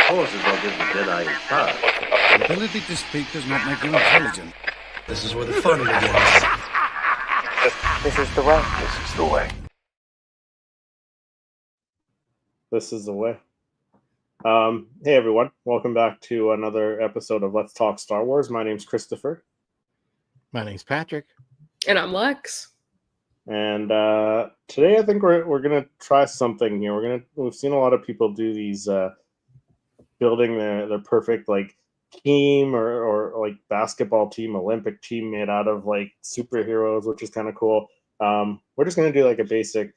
forces will give the Jedi his power. The ability to speak does not make you intelligent. This is where the fun begins. This is the way. This is the way. This is the way. Hey everyone, welcome back to another episode of Let's Talk Star Wars. My name's Christopher. My name's Patrick. And I'm Lex. And today I think we're gonna try something here. We've seen a lot of people do these building their perfect like team or like basketball team, Olympic team made out of like superheroes, which is kind of cool. We're just gonna do like a basic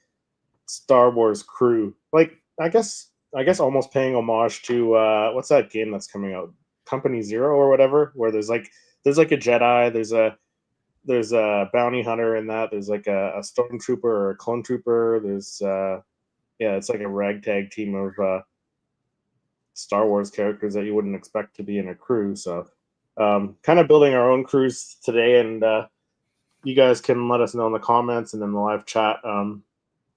Star Wars crew. Like I guess almost paying homage to what's that game that's coming out? Company Zero or whatever, where there's like a Jedi, there's a bounty hunter in that, there's like a stormtrooper or a clone trooper, there's it's like a ragtag team of Star Wars characters that you wouldn't expect to be in a crew. So kind of building our own crews today, and you guys can let us know in the comments and in the live chat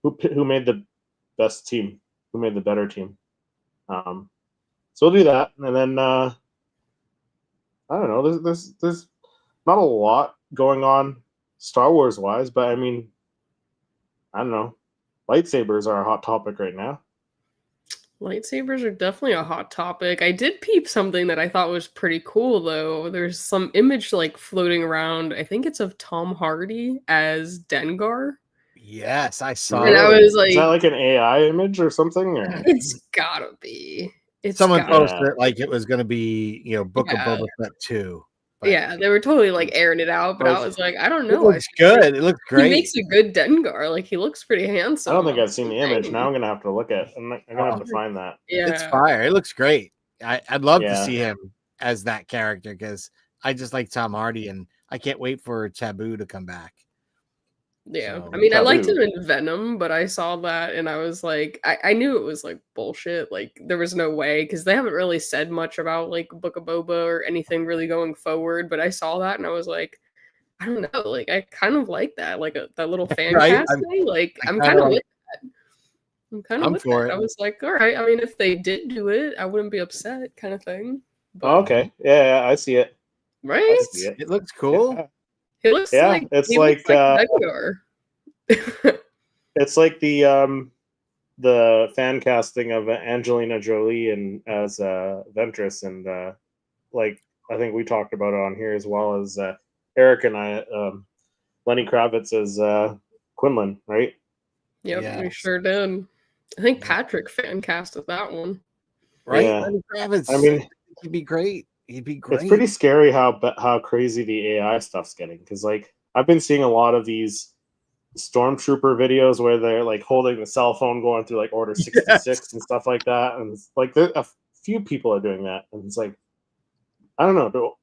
who made the best team, who made the better team. So we'll do that, and then I don't know, there's not a lot going on Star Wars wise, but I mean, I don't know, lightsabers are a hot topic right now. Lightsabers are definitely a hot topic. I did peep something that I thought was pretty cool, though. There's some image like floating around. I think it's of Tom Hardy as Dengar. Yes, I saw And it. I was like, Is that like an AI image or something? Or? It's gotta be. Someone posted it like it was going to be, Book of Boba Fett 2. Yeah, they were totally like airing it out, but I was like, I don't know. It looks good. It looks great. He makes a good Dengar. Like, he looks pretty handsome. I don't think I've seen the image. Now I'm gonna have to look at. I'm gonna have to find that. Yeah, it's fire. It looks great. I'd love to see him as that character because I just like Tom Hardy, and I can't wait for Taboo to come back. Yeah, So, I mean, Taboo. I liked him in Venom, but I saw that and I was like, I knew it was like bullshit. Like, there was no way, because they haven't really said much about like Book of Boba or anything really going forward. But I saw that and I was like, I don't know, like I kind of like that, like that little fan cast thing. Like, I'm kind of with that. I'm with for that. I was like, all right. I mean, if they did do it, I wouldn't be upset, kind of thing. But, okay, yeah, I see it. right? I see it. It looks cool. Yeah. He looks like it's he like looks Dengar. It's like the fan casting of Angelina Jolie and as Ventress, and like I think we talked about it on here as well as Eric and I, Lenny Kravitz as Quinlan, right? Yep, Yes. we sure did. I think Patrick fan casted that one. Right? Yeah. Lenny Kravitz, I mean, he'd be great. He'd be great. it's pretty scary how crazy the AI stuff's getting, because like I've been seeing a lot of these stormtrooper videos where they're like holding the cell phone going through like Order 66 and stuff like that, and it's like a few people are doing that, and it's like I don't know,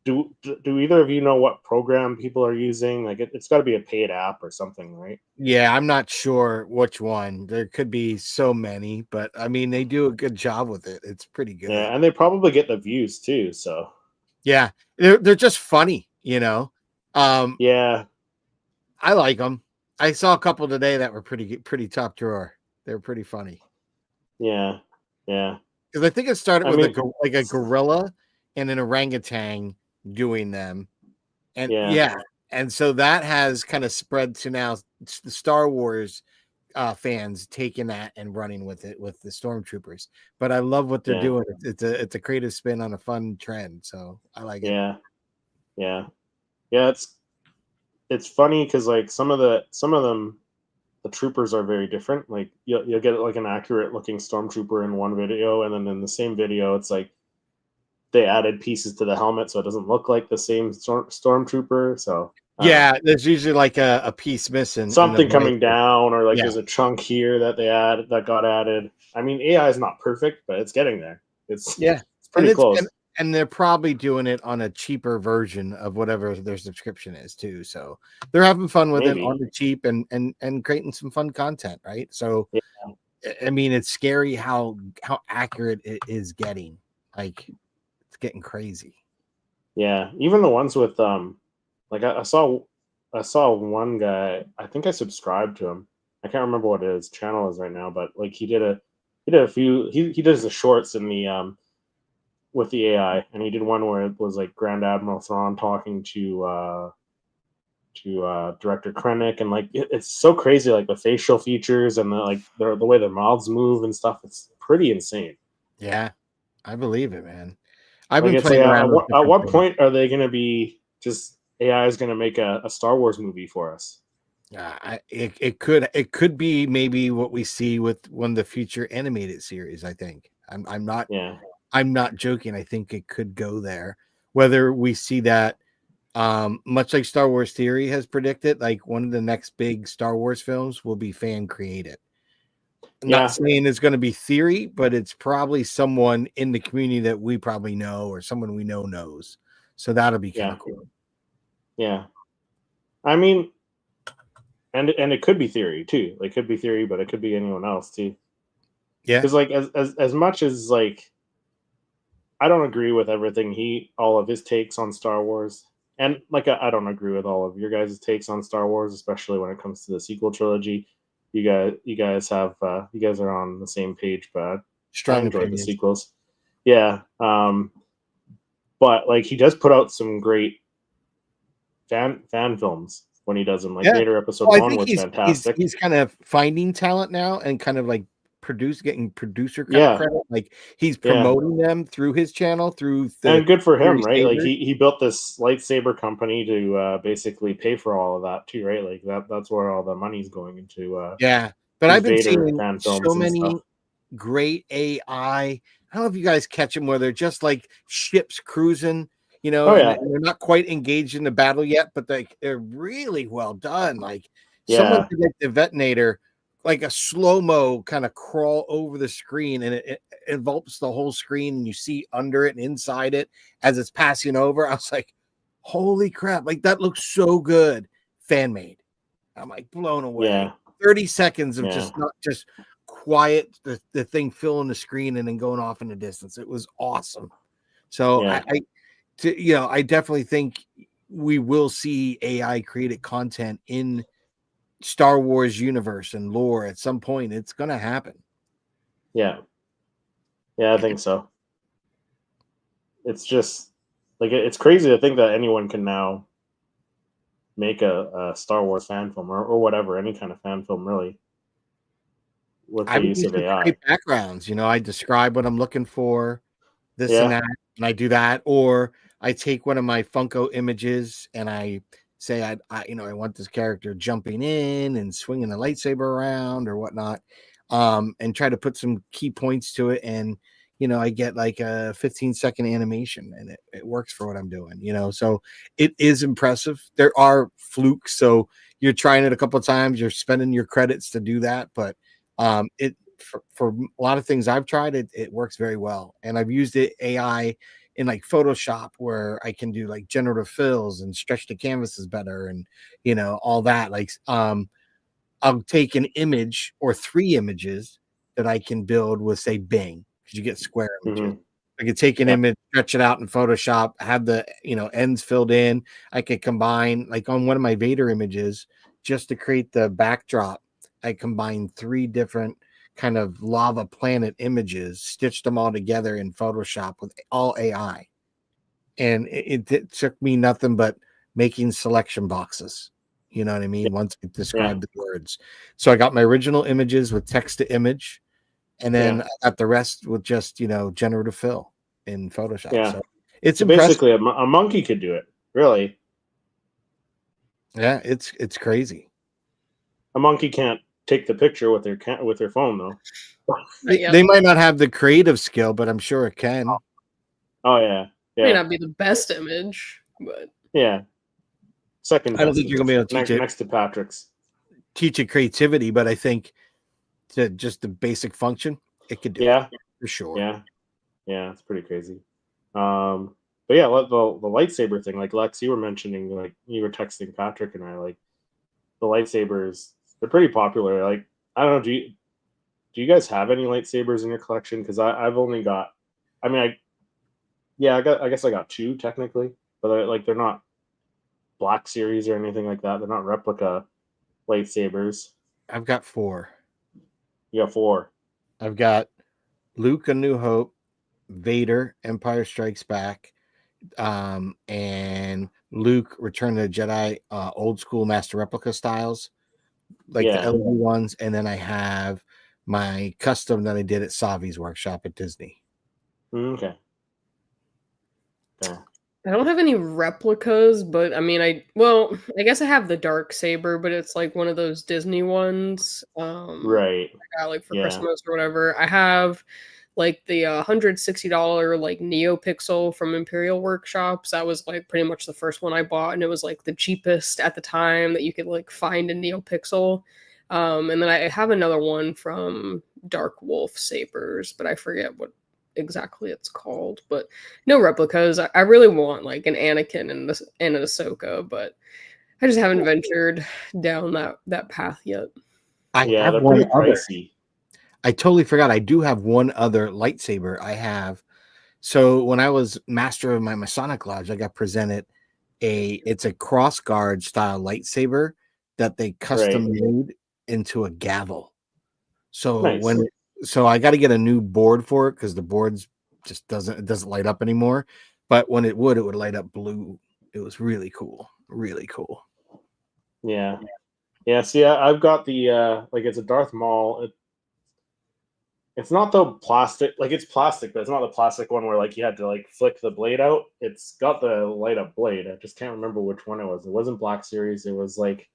do either of you know what program people are using? Like it's got to be a paid app or something, right? Yeah, I'm not sure which one. There could be so many, but I mean they do a good job with it. It's pretty good. Yeah, and they probably get the views too, so Yeah, they're just funny, yeah, I like them. I saw a couple today that were pretty top drawer. They were pretty funny. yeah. Because I think it started with a gorilla and an orangutan doing them, and and so that has kind of spread to now the Star Wars fans taking that and running with it with the stormtroopers. But I love what they're doing. It's a creative spin on a fun trend, so I like it. Yeah. It's funny because like some of them, the troopers are very different. Like you'll get like an accurate looking stormtrooper in one video, and then in the same video, it's like they added pieces to the helmet so it doesn't look like the same stormtrooper. So there's usually like a piece missing, something coming down, or like Yeah. there's a chunk here that got added. I mean, AI is not perfect, but it's getting there. It's pretty close. And they're probably doing it on a cheaper version of whatever their subscription is too. So they're having fun with it on the cheap and creating some fun content, right? So I mean, it's scary how accurate it is getting. Like it's getting crazy. Yeah, even the ones with like I saw one guy. I think I subscribed to him. I can't remember what his channel is right now, but like he did a few. He does the shorts in the with the AI, and he did one where it was like Grand Admiral Thrawn talking to director Krennic, and like it's so crazy, like the facial features and the way their mouths move and stuff. It's pretty insane. Yeah, I believe it, man. I've Like been it's playing like around with at different what things. point are they going to be just AI is going to make a Star Wars movie for us? It could be maybe what we see with one of the future animated series. I think I'm not joking. I think it could go there. Whether we see that, much like Star Wars Theory has predicted, like one of the next big Star Wars films will be fan created. I'm not saying it's going to be theory, but it's probably someone in the community that we probably know or someone we know knows. So that'll be kind of cool. Yeah. I mean, and it could be theory too. Like, could be theory, but it could be anyone else too. Yeah. Because like as much as like I don't agree with everything all of his takes on Star Wars, and like I don't agree with all of your guys' takes on Star Wars, especially when it comes to the sequel trilogy. You guys are on the same page, but I enjoyed the sequels. Yeah. But like he does put out some great fan films when he does them. Like Vader Episode 1 was fantastic. He's kind of finding talent now and kind of like getting producer kind of credit. Like he's promoting them through his channel, and good for him, right? Like he built this lightsaber company to basically pay for all of that too, right? Like that's where all the money's going into. But I've been seeing so many great AI. I don't know if you guys catch them where they're just like ships cruising, and they're not quite engaged in the battle yet, but they're really well done. Like someone could get the Detonator, like a slow-mo kind of crawl over the screen, and it envelops the whole screen, and you see under it and inside it as it's passing over. I was like, holy crap, like that looks so good. Fan made. I'm like blown away. Yeah. 30 seconds of just quiet, the thing filling the screen and then going off in the distance. It was awesome. So I definitely think we will see AI created content in Star Wars universe and lore at some point. It's going to happen. Yeah, I think so. It's just like it's crazy to think that anyone can now make a Star Wars fan film or whatever, any kind of fan film really, with the use of AI. Backgrounds, I describe what I'm looking for, this and that, and I do that, or I take one of my Funko images and I say I want this character jumping in and swinging the lightsaber around or whatnot, and try to put some key points to it, and I get like a 15-second animation, and it works for what I'm doing, so it is impressive. There are flukes, so you're trying it a couple of times, you're spending your credits to do that, but it for a lot of things I've tried, it works very well. And I've used it AI in like Photoshop where I can do like generative fills and stretch the canvases better and all that. Like I'll take an image or 3 images that I can build with, say, Bing, because you get square images. Mm-hmm. I could take an image, stretch it out in Photoshop, have the ends filled in. I could combine, like on one of my Vader images, just to create the backdrop, I combined 3 different kind of lava planet images, stitched them all together in Photoshop with all AI. And it took me nothing but making selection boxes. You know what I mean? Once I described the words. So I got my original images with text to image, and then I got the rest with just, generative fill in Photoshop. Yeah. So it's basically a monkey could do it, really. Yeah, it's crazy. A monkey can't take the picture with their phone though. They might not have the creative skill, but I'm sure it can. Oh yeah. May not be the best image, but second. I don't think you're gonna be able to teach it next to Patrick's. Teach it creativity, but I think to just the basic function, it could do it, for sure. Yeah, it's pretty crazy. But yeah, the lightsaber thing, like Lex, you were mentioning, like you were texting Patrick and I, like the lightsabers, they're pretty popular. Like I don't know, do you guys have any lightsabers in your collection? Because I've only got, I guess I got 2 technically, but they're not Black Series or anything like that. They're not replica lightsabers. I've got 4. You got 4. I've got Luke, A New Hope, Vader, Empire Strikes Back, and Luke, Return of the Jedi, old school master replica styles, like the LED ones, and then I have my custom that I did at Savi's workshop at Disney. Okay. I don't have any replicas, but I mean, I guess I have the dark saber, but it's like one of those Disney ones. Right. I got like for Christmas or whatever. I have like the $160 like NeoPixel from Imperial Workshops. That was like pretty much the first one I bought, and it was like the cheapest at the time that you could like find a NeoPixel. And then I have another one from Dark Wolf Sabers, but I forget what exactly it's called. But no replicas. I really want like an Anakin and an Ahsoka, but I just haven't ventured down that path yet. They're pretty pricey. I totally forgot. I do have one other lightsaber I have. So when I was master of my Masonic Lodge, I got presented it's a cross guard style lightsaber that they custom made into a gavel. So so I got to get a new board for it because the board's just doesn't light up anymore. But when it would light up blue. It was really cool. Really cool. Yeah. Yeah. See, I've got the it's a Darth Maul. It's not the plastic, like it's plastic, but it's not the plastic one where like you had to like flick the blade out. It's got the light up blade. I just can't remember which one it was. It wasn't Black Series. It was like,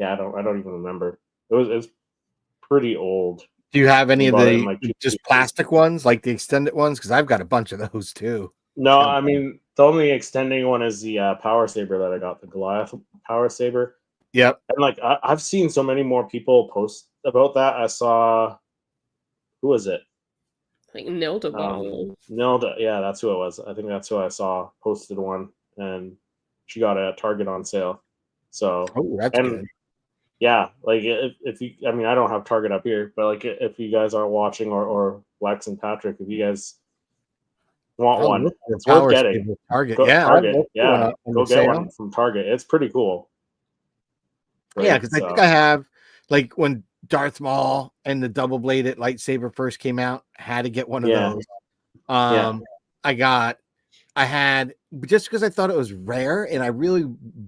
I don't even remember. It was pretty old. Do you have any of the just plastic ones, like the extended ones? Because I've got a bunch of those too. No, I mean the only extending one is the Power Saber that I got, the Goliath Power Saber. Yep. And like I've seen so many more people post about that. I saw. Who was it? Like Nilda Ball. Nilda, yeah, that's who it was. I think that's who I saw posted one, and she got it at Target on sale. So, that's good. Yeah, like if you, I mean, I don't have Target up here, but like if you guys are watching, or Lex and Patrick, if you guys want one, it's worth getting. Target, go get one from Target. It's pretty cool. Right? Yeah, because I think I have like when Darth Maul and the double-bladed lightsaber first came out, I had to get one of those. I had, just because I thought it was rare, and I really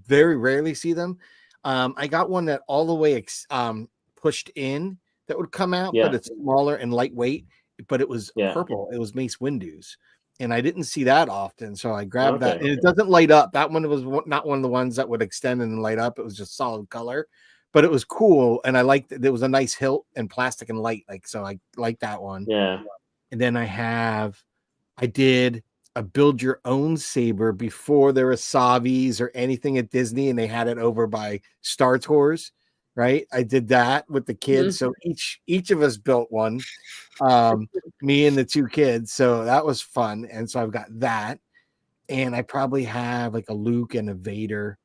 very rarely see them. I got one that all the way pushed in that would come out, but it's smaller and lightweight. But it was purple. It was Mace Windu's, and I didn't see that often, so I grabbed that. And it doesn't light up. That one was not one of the ones that would extend and light up. It was just solid color. But it was cool, and I liked it. There was a nice hilt and plastic and light, so I liked that one. Yeah. And then I did a build your own saber before there was Savi's or anything at Disney, and they had it over by Star Tours, right? I did that with the kids. So each of us built one, me and the two kids. So that was fun. And so I've got that, and I probably have like a Luke and a Vader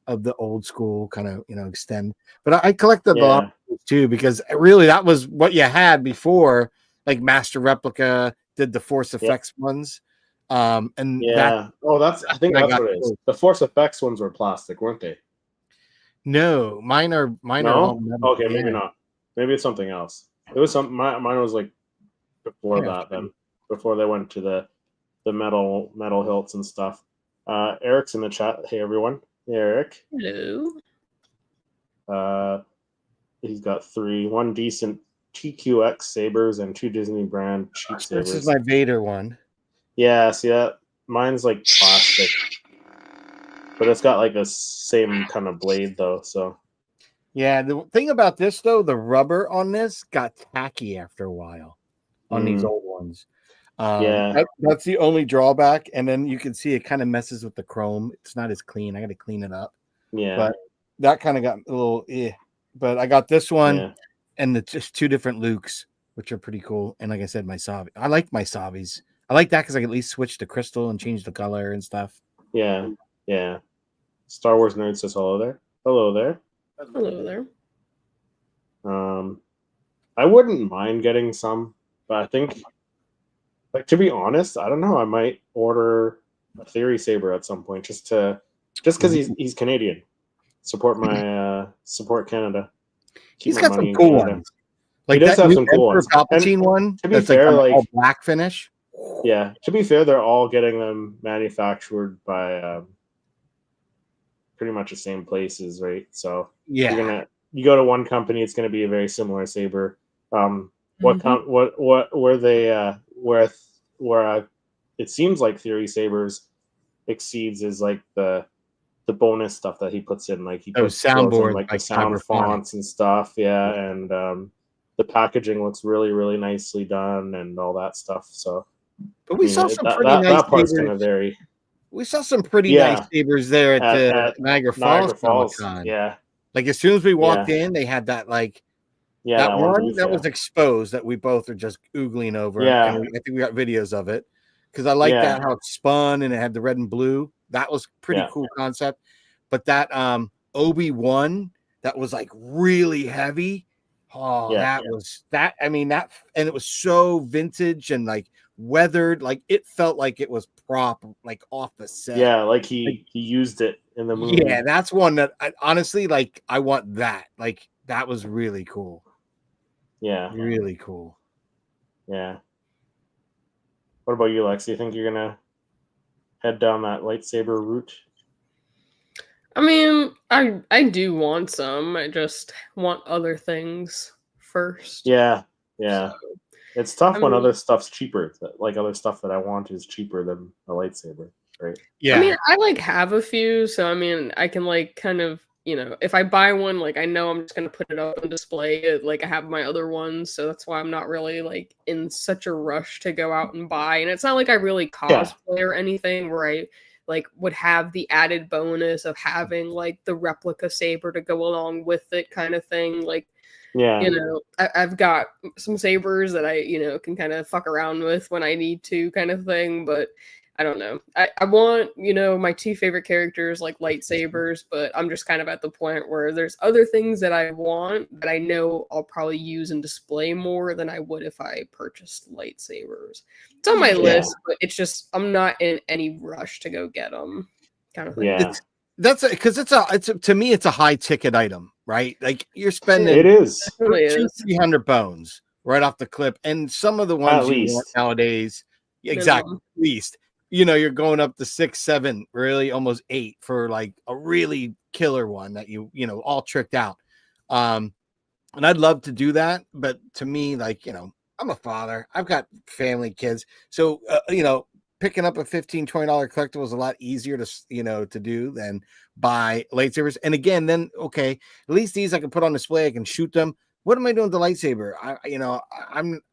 of the old school kind of, extend. But I collected a lot too, because really that was what you had before, like Master Replica did the Force Effects ones. I think that's what it is. The Force Effects ones were plastic, weren't they? No, mine are all metal. Okay, maybe not. Maybe it's something else. It was mine was like before that, then before they went to the metal hilts and stuff. Eric's in the chat. Hey everyone. Eric. Hello. He's got one decent TQX sabers and 2 Disney brand cheap sabers. This is my Vader one. Yeah, see that? Mine's like plastic, but it's got like the same kind of blade though. So yeah, the thing about this though, the rubber on this got tacky after a while on these old ones. That's the only drawback, and then you can see it kind of messes with the chrome. It's not as clean. I got to clean it up. Yeah, but that kind of got a little but I got this one and just 2 different Lukes, which are pretty cool. And like I said, my Savi, I like my Savis. I like that because I can at least switch to crystal and change the color and stuff. Yeah. Star Wars Nerd says hello there. Hello there. I wouldn't mind getting some, but I think, like, to be honest, I don't know. I might order a Theory Saber at some point just because he's Canadian. Support Canada. He's got some cool ones. Like does that have new some cool Emperor ones. Palpatine one. To be That's fair, like like all black finish. yeah, to be fair, they're all getting them manufactured by pretty much the same places, right? So Yeah. you go to one company, it's gonna be a very similar saber. Mhm. Where they where it seems like Theory Sabers exceeds is like the bonus stuff that he puts in, like he Those throws in soundboards like the like sound Cyberphonic. fonts and stuff, yeah, and the packaging looks really really nicely done and all that stuff. So But I we mean saw some pretty nice that part's sabers. gonna vary. We saw some pretty nice Yeah, sabers there at the at Niagara Falls Niagara Comic Falls, Con. yeah, Like as soon as we walked yeah, in, they had that like yeah, that that one one booth, that yeah, was exposed that we both are just oogling over, and yeah, I think we got videos of it because I like yeah, that how it spun and it had the red and blue. That was pretty yeah, cool concept. But that Obi-Wan that was like really heavy. Oh, yeah, that was that. I mean that, and it was so vintage and like weathered. Like it felt like it was prop like off the set. yeah. Like Like he used it in the yeah, movie. that's one that I, honestly like. I want that. Like that was really cool. Yeah, Really cool. yeah. What about you, Lex? Do you think you're gonna head down that lightsaber route? I mean, I do want some. I just want other things first. Yeah, So yeah. It's tough I when mean, other stuff's cheaper. Like other stuff that I want is cheaper than a lightsaber, right? Yeah. I like have a few, so I mean, I can like kind of, if I buy one, like I know I'm just gonna put it up on display. Like I have my other ones, so that's why I'm not really like in such a rush to go out and buy. And it's not like I really Yeah, cosplay or anything where I like would have the added bonus of having like the replica saber to go along with it, kind of thing. Like yeah, I've got some sabers that I, can kind of fuck around with when I need to, kind of thing. But I don't know. I want, my two favorite characters like lightsabers, but I'm just kind of at the point where there's other things that I want that I know I'll probably use and display more than I would if I purchased lightsabers. It's on my yeah, list, but it's just, I'm not in any rush to go get them, kind of thing. yeah. That's because to me it's a high ticket item, right? Like you're It spending is Really two, is 300 bones right off the clip, and some of the at ones you want least. nowadays, exactly, minimum. at least you're going up to 6, 7, really almost 8 for like a really killer one that all tricked out. And I'd love to do that, but to me, like I'm a father, I've got family, kids, so picking up a $15-$20 collectible is a lot easier to do than buy lightsabers. And again, then okay, at least these I can put on display, I can shoot them. What am I doing with the lightsaber?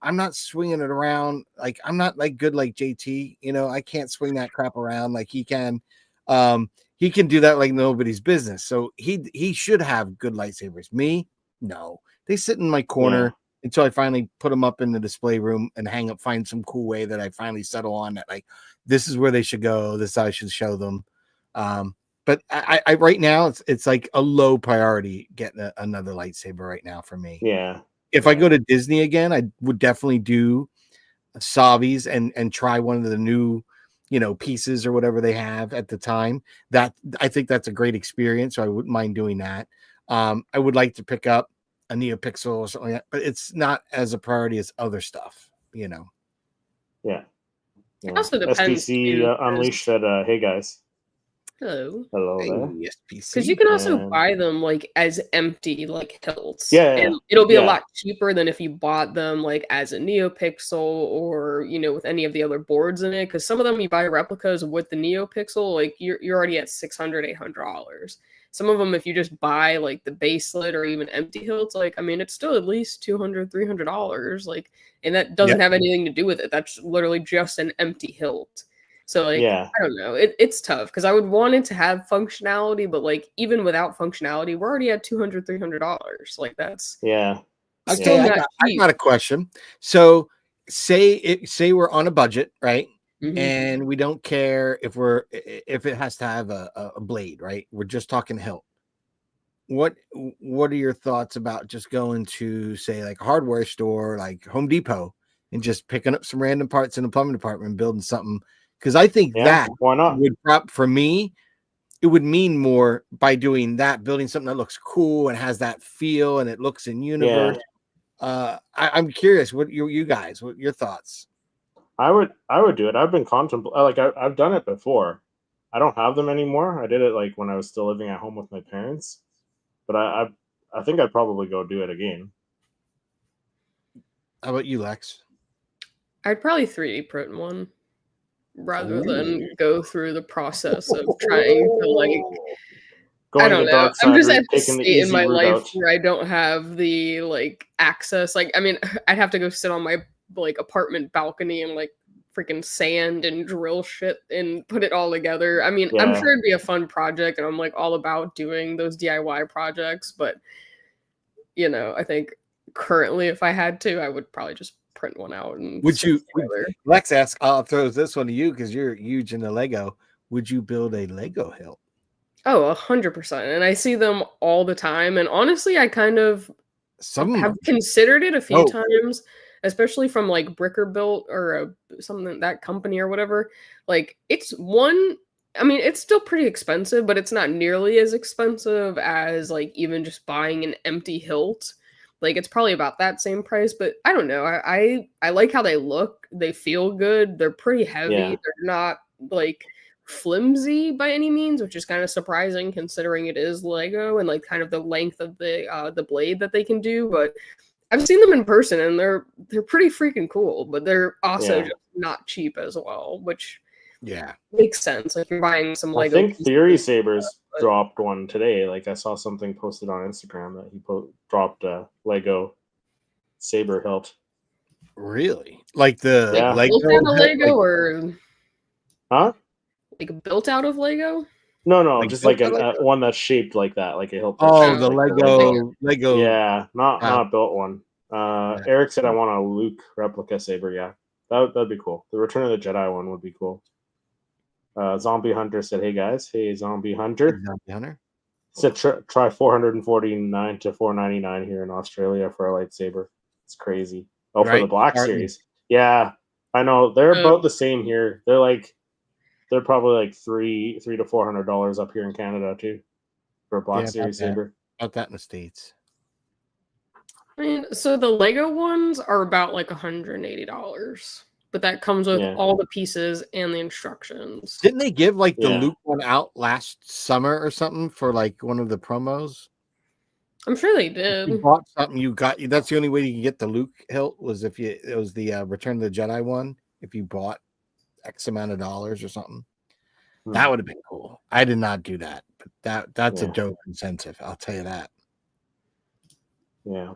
I'm not swinging it around. Like I'm not like good like JT. I can't swing that crap around like he can. He can do that like nobody's business. So he should have good lightsabers. Me, no. They sit in my corner. Yeah, Until I finally put them up in the display room and find some cool way that I finally settle on that, like, this is where they should go. This is how I should show them. But I right now, it's like a low priority getting another lightsaber right now for me. yeah, If I go to Disney again, I would definitely do Savi's and try one of the new, pieces or whatever they have at the time. That I think that's a great experience. So I wouldn't mind doing that. I would like to pick up a NeoPixel or something like that, but it's not as a priority as other stuff. yeah. It also depends SPC too, Unleashed said, "Hey guys, hello. hello Hey, there." Because you SPC. can also And buy them like as empty like hilts. yeah, yeah, And it'll be a yeah, lot cheaper than if you bought them like as a NeoPixel or with any of the other boards in it. Because some of them you buy replicas with the NeoPixel, like you're already at $600-$800. Some of them, if you just buy like the baselet or even empty hilts, like I mean, it's still at least $200-$300. Like, and that doesn't have anything to do with it. That's literally just an empty hilt. So like yeah, I don't know, it's tough because I would want it to have functionality, but like even without functionality, we're already at $200-$300. Like that's yeah, still Okay, yeah, not I cheap. got a question. So say we're on a budget, right? Mhm. And we don't care if it has to have a blade, right? We're just talking hilt. What are your thoughts about just going to say like a hardware store like Home Depot and just picking up some random parts in the plumbing department and building something? Because I think yeah. that Why not? would for me, it would mean more by doing that, building something that looks cool and has that feel and it looks in Yeah, universe. I'm curious. What you guys? What your thoughts? I would do it. I've been contemplating. Like I've done it before. I don't have them anymore. I did it like when I was still living at home with my parents. But I think I'd probably go do it again. How about you, Lex? I'd probably 3D print one rather than go through the process of trying to like. Going I don't the know. dark side, I'm just or at the taking the state in easy my route life out. where I don't have the like access. Like, I mean, I'd have to go sit on my like apartment balcony and like freaking sand and drill shit and put it all together. I mean, I'm Yeah. sure it'd be a fun project, and I'm like all about doing those DIY projects. But you know, I think currently, if I had to, I would probably just print one out and Would stick you? it together. Lex asks. I'll throw this one to you because you're huge into Lego. Would you build a Lego hilt? Oh, 100%. And I see them all the time. And honestly, I kind of have considered it a few times, especially from like Bricker Built or something, that company or whatever. Like it's I mean, it's still pretty expensive, but it's not nearly as expensive as like even just buying an empty hilt. Like it's probably about that same price, but I don't know. I like how they look. They feel good. They're pretty heavy. Yeah. They're not like flimsy by any means, which is kind of surprising considering it is Lego and like kind of the length of the blade that they can do. But I've seen them in person and they're pretty freaking cool, but they're also just not cheap as well, which makes sense if you're buying some Lego. I think Theory Sabers dropped one today. Like I saw something posted on Instagram that he dropped a Lego saber hilt. Really? Like the Lego built out of Lego, like, or huh? Like built out of Lego? No, like just like one that's shaped like that, like a hilt. Oh, the Lego. Yeah, not built one. Eric said I want a Luke replica saber. Yeah, that'd be cool. The Return of the Jedi one would be cool. Zombie Hunter said, "Hey guys, hey Zombie Hunter." Zombie Hunter said try $449 to $499 here in Australia for a lightsaber. It's crazy. Oh, for the Black Series. Yeah, I know they're about the same here. They're probably like $300 to $400 up here in Canada too for a Black Series saber. About that in the States. I mean, so the Lego ones are about like $180, but that comes with all the pieces and the instructions. Didn't they give like the Luke one out last summer or something for like one of the promos? I'm sure they did. If you bought something, you got. That's the only way you can get the Luke hilt was if it was the Return of the Jedi one. If you bought X amount of dollars or something, that would have been cool. I did not do that, but that's a dope incentive. I'll tell you that. Yeah,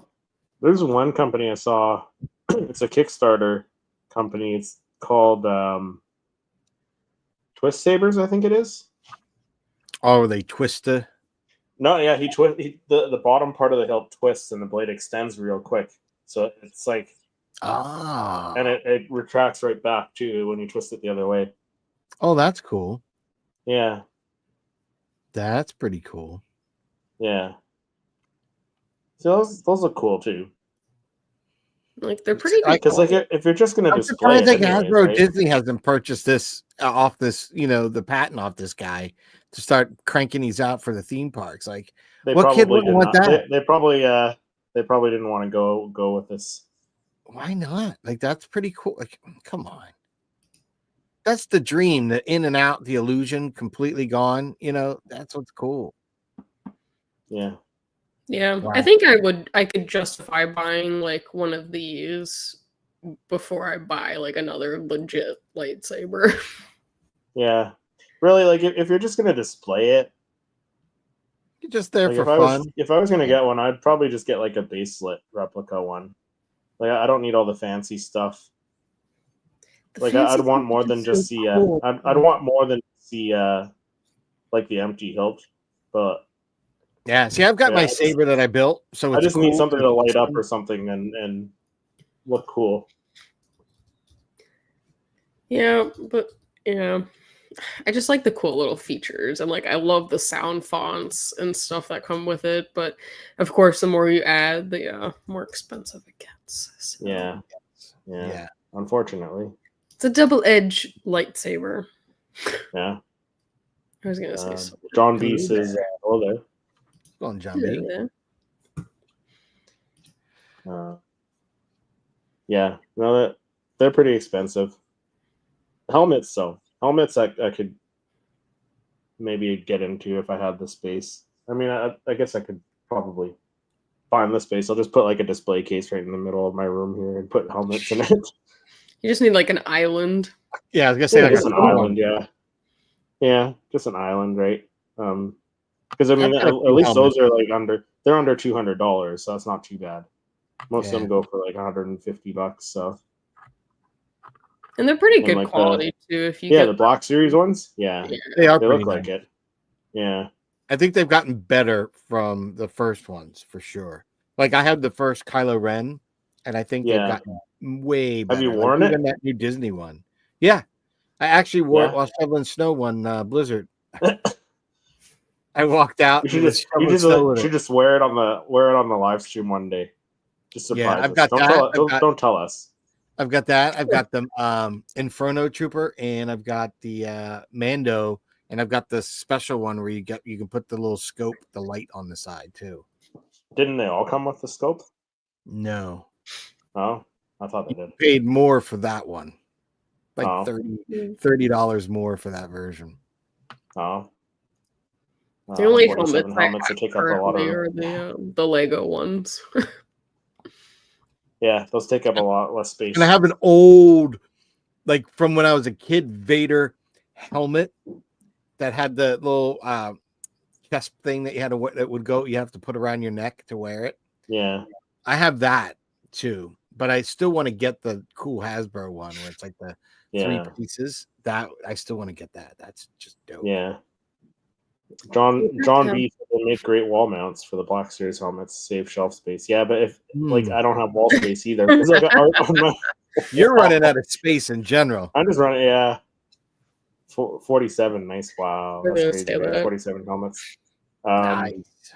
there's one company I saw. It's a Kickstarter company. It's called Twist Sabers, I think it is. Oh, they twisted. No, yeah, the bottom part of the hilt twists and the blade extends real quick. So it's like and it retracts right back too when you twist it the other way. Oh, that's cool. Yeah. That's pretty cool. Yeah. So those look cool too. Like they're pretty good. Because like if you're just gonna display it, Hasbro Disney hasn't purchased this off this, the patent off this guy to start cranking these out for the theme parks. Like, what kid wouldn't want that? They probably didn't want to go with this. Why not? Like, that's pretty cool. Like, come on. That's the dream, the in and out, the illusion completely gone. That's what's cool. Yeah. Yeah. Wow. I think I could justify buying like one of these before I buy like another legit lightsaber. Yeah. Really, like if you're just gonna display it, you're just there for fun. If I was gonna get get one, I'd probably just get like a base slit replica one. Like I don't need all the fancy stuff. Like I'd want more than just see. I'd want more than see like the empty hilt. But yeah, see, I've got my saber that I built, so I just need something to light up or something and look cool. Yeah, but I just like the cool little features, and like I love the sound fonts and stuff that come with it. But of course, the more you add, the more expensive it gets. So. Yeah. Unfortunately, it's a double-edged lightsaber. Yeah. I was gonna say something. John B says, "Hello there." Go on, John B. Yeah, no, they're pretty expensive. Helmets, though. Helmets, I could maybe get into if I had the space. I mean, I guess I could probably find the space. I'll just put like a display case right in the middle of my room here and put helmets in it. You just need like an island. Yeah, I was gonna say Yeah, like just an island. Yeah, just an island, right? Because I mean, at least those are like they're under $200, so that's not too bad. Most of them go for like $150. So, and they're pretty good quality too. If you the Black Series ones, they look like it. Yeah, I think they've gotten better from the first ones for sure. Like I had the first Kylo Ren, and I think they've gotten way better. Have you worn it? Even that new Disney one. Yeah, I actually wore it while shoveling snow one blizzard. I walked out. You should just wear it on the live stream one day. Just surprise I've us. got Don't tell us. I've got that. I've got the Inferno Trooper, and I've got the Mando, and I've got the special one where you can put the little scope, the light on the side too. Didn't they all come with the scope? No. Oh, I thought they did. Paid more for that one, like $30 more for that version. Oh. The only helmets that take up a lot are the Lego ones. Yeah, those take up a lot less space. And I have an old, like from when I was a kid, Vader helmet that had the little chest thing that you had to that would go. You have to put around your neck to wear it. Yeah, I have that too, but I still want to get the cool Hasbro one where it's like the 3 pieces. That I still want to get that. That's just dope. Yeah. John B will make great wall mounts for the Black Series helmets, save shelf space. Yeah, but if like I don't have wall space either, because I got art on my. You're running out of space in general. I'm just running. 47. Nice. Wow, that's crazy. Right? 47 helmets. Nice.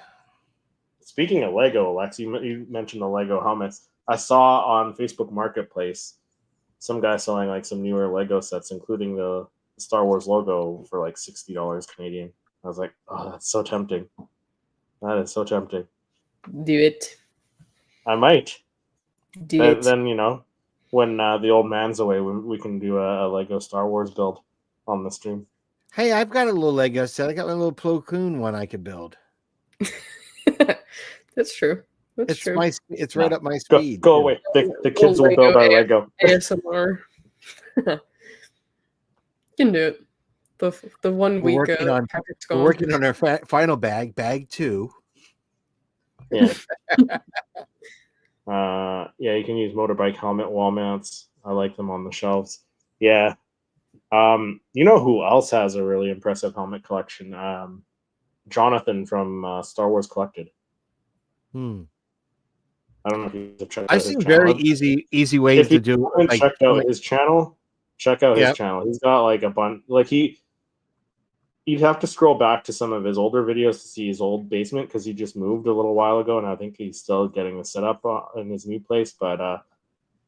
Speaking of Lego, Lex, you mentioned the Lego helmets. I saw on Facebook Marketplace some guy selling like some newer Lego sets, including the Star Wars logo for like $60 Canadian. I was like, oh, that's so tempting. That is so tempting. Do it. I might. Do it. Then, when the old man's away, we can do a Lego Star Wars build on the stream. Hey, I've got a little Lego set. I got my little Plo Koon one I could build. That's true. That's true. It's right up my speed. Go away. The kids will build our Lego. ASMR. Can do it. The 1 week we're working on our final bag 2. Yeah. You can use motorbike helmet wall mounts. I like them on the shelves. Yeah. You know who else has a really impressive helmet collection? Jonathan from Star Wars Collected. I don't know if you've checked out his channel. Very easy ways to do it. Checked out his channel. Check out his channel. He's got like a bunch. Like you'd have to scroll back to some of his older videos to see his old basement because he just moved a little while ago, and I think he's still getting the setup in his new place. But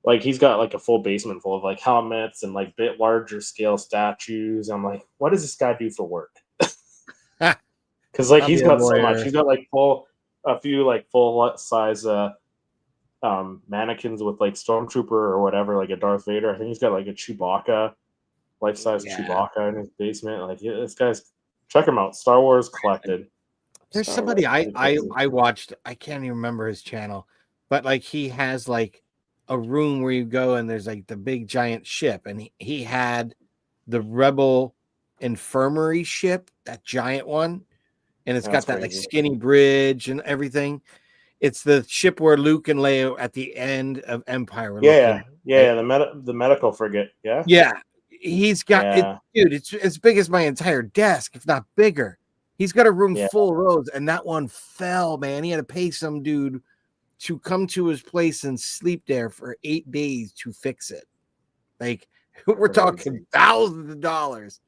like he's got like a full basement full of like helmets and like bit larger scale statues. I'm like, what does this guy do for work? Because like he's got so much. He's got like a few like full size mannequins with like Stormtrooper or whatever, like a Darth Vader. I think he's got like a Chewbacca, life-size Chewbacca in his basement. Like this guy's, check him out. Star Wars Collected. There's somebody I watched. I can't even remember his channel, but like he has like a room where you go and there's like the big giant ship, and he had the Rebel infirmary ship, that giant one, and it's got that like skinny bridge and everything. It's the ship where Luke and Leia at the end of Empire were looking. The medical frigate. Yeah. He's got it, dude. It's as big as my entire desk, if not bigger. He's got a room full of those, and that one fell, man. He had to pay some dude to come to his place and sleep there for 8 days to fix it. Like we're talking thousands of dollars.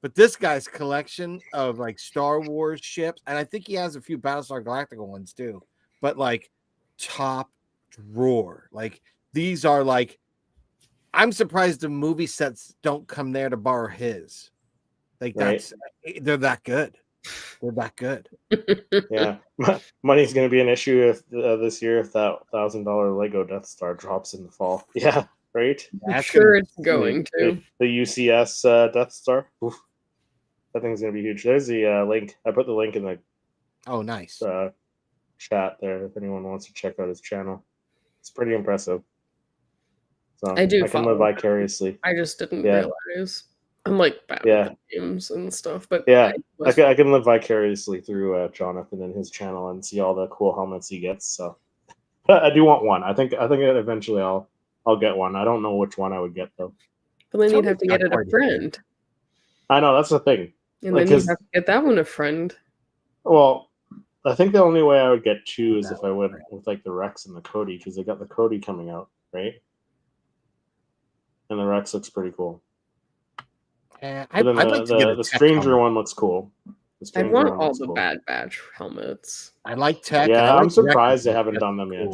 But this guy's collection of like Star Wars ships, and I think he has a few Battlestar Galactica ones too, but like top drawer. Like these are like, I'm surprised the movie sets don't come there to borrow his. Like they're that good. They're that good. Yeah, money's going to be an issue if this year if that $1,000 Lego Death Star drops in the fall. Yeah, right. I'm sure it's going to. The UCS Death Star. Oof. That thing's going to be huge. There's the link. I put the link in the nice chat there if anyone wants to check out his channel. It's pretty impressive. So I can live vicariously. I just didn't realize. I'm like bad with games and stuff, but I can live vicariously through Jonathan and his channel and see all the cool helmets he gets. So I do want one. I think eventually I'll get one. I don't know which one I would get though. But then you'd have to get it a friend. I know, that's the thing. And then you'd have to get that one a friend. Well, I think the only way I would get two is if I went with like the Rex and the Cody, because they got the Cody coming out, right? And the Rex looks pretty cool. I'd like to get the Stranger one looks cool. I want all the Bad Batch helmets. I like tech. Yeah, I'm surprised they haven't done them yet.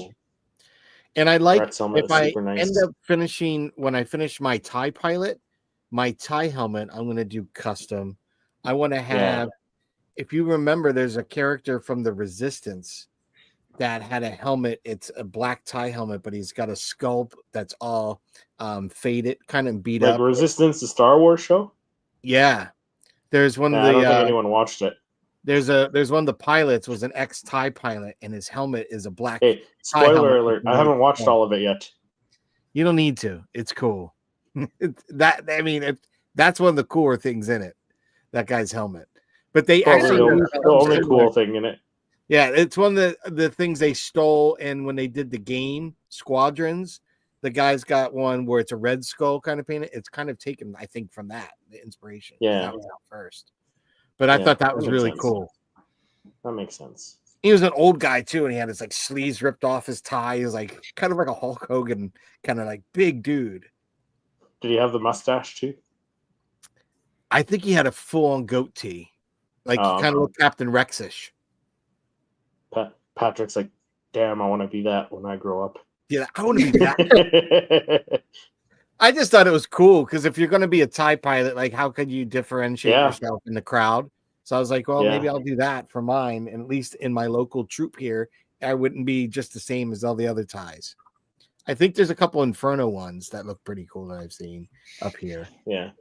And I like if I end up finishing, when I finish my TIE pilot, my TIE helmet, I'm going to do custom. I want to have, if you remember, there's a character from the Resistance that had a helmet. It's a black TIE helmet, but he's got a sculpt that's all faded, kind of beat up. Like Resistance, the Star Wars show? Yeah. There's one of the. I don't think anyone watched it. There's one of the pilots was an ex-TIE pilot, and his helmet is a black. Hey, spoiler alert! I haven't watched all of it yet. You don't need to. It's cool. That's one of the cooler things in it. That guy's helmet, but they actually the only cool thing in it. Yeah, it's one of the things they stole, and when they did the game Squadrons, the guy's got one where it's a red skull kind of painted. It's kind of taken, I think, from the inspiration. Yeah, that was out first. But I thought that was really cool. That makes sense. He was an old guy too, and he had his like sleeves ripped off his tie. He was like kind of like a Hulk Hogan, kind of like big dude. Did he have the mustache too? I think he had a full-on goatee, like he kind of looked Captain Rexish. Patrick's like, damn, I want to be that when I grow up. Yeah, I want to be that. I just thought it was cool because if you're going to be a TIE pilot, like how could you differentiate yourself in the crowd? So I was like, well, maybe I'll do that for mine. And at least in my local troop here, I wouldn't be just the same as all the other TIEs. I think there's a couple Inferno ones that look pretty cool that I've seen up here. Yeah,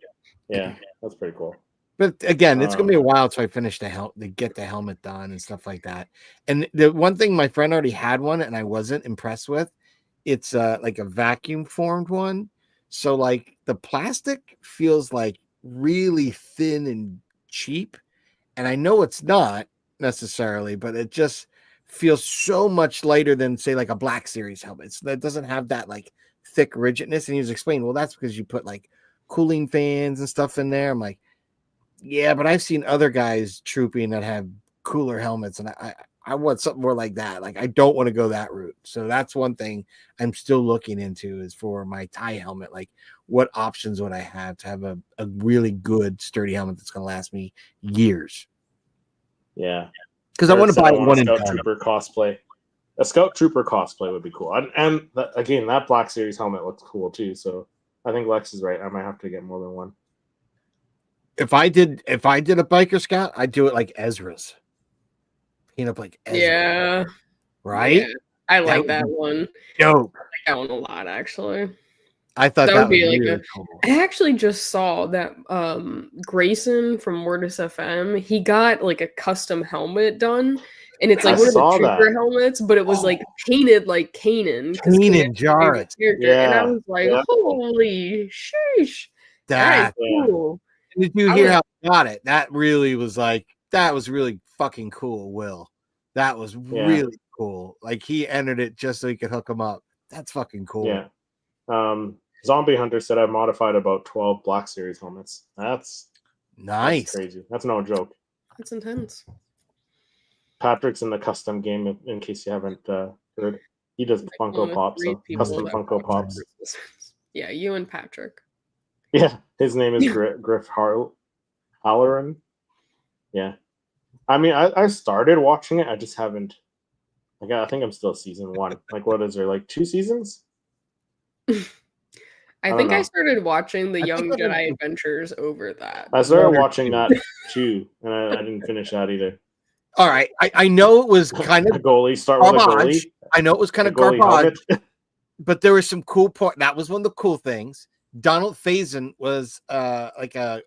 that's pretty cool. But again, it's gonna be a while till I finish to get the helmet done and stuff like that. And the one thing, my friend already had one, and I wasn't impressed with. It's like a vacuum formed one, so like the plastic feels like really thin and cheap. And I know it's not necessarily, but it just feels so much lighter than, say, like a Black Series helmet. That doesn't have that like thick rigidness. And he was explaining, well, that's because you put like cooling fans and stuff in there. I'm like, yeah, but I've seen other guys trooping that have cooler helmets, and I want something more like that. Like, I don't want to go that route. So that's one thing I'm still looking into is for my TIE helmet. Like, what options would I have to have a really good, sturdy helmet that's going to last me years? Yeah. Because I want to buy one in Scout Trooper cosplay. A Scout Trooper cosplay would be cool. And again, that Black Series helmet looks cool too. So I think Lex is right. I might have to get more than one. If I did a biker scout, I'd do it like Ezra's. Paint up like Ezra. Yeah. Right? Yeah. I like that one. Dope. I like that one a lot, actually. I thought that would be like really cool. I actually just saw that Grayson from Mortis FM, he got like a custom helmet done. And it's like one of the trooper helmets, but it was like painted like Kanan. Kanan Jarrus. Yeah. And I was like, holy sheesh. That is cool. Did you hear how he got it? That really was really fucking cool, Will. That was really cool. Like, he entered it just so he could hook him up. That's fucking cool. Yeah. Zombie Hunter said I modified about 12 Black Series helmets. That's nice. That's crazy. That's no joke. That's intense. Patrick's in the custom game, in case you haven't heard. He does Funko Pops, so custom Funko Pops. Yeah, you and Patrick. Yeah, his name is Griff Halloran. Yeah. I mean, I started watching it. I just haven't. Like, I think I'm still season 1. Like, what is there? Like 2 seasons? I think I know. started watching the I Young think I Jedi did- Adventures over that. I started One or watching two. that too, and I didn't finish that either. All right. I know it was kind A of goalie, start with a garbage. goalie. I know it was kind A of goalie garbage, helmet. but there was some cool point. That was one of the cool things. Donald Faison was like a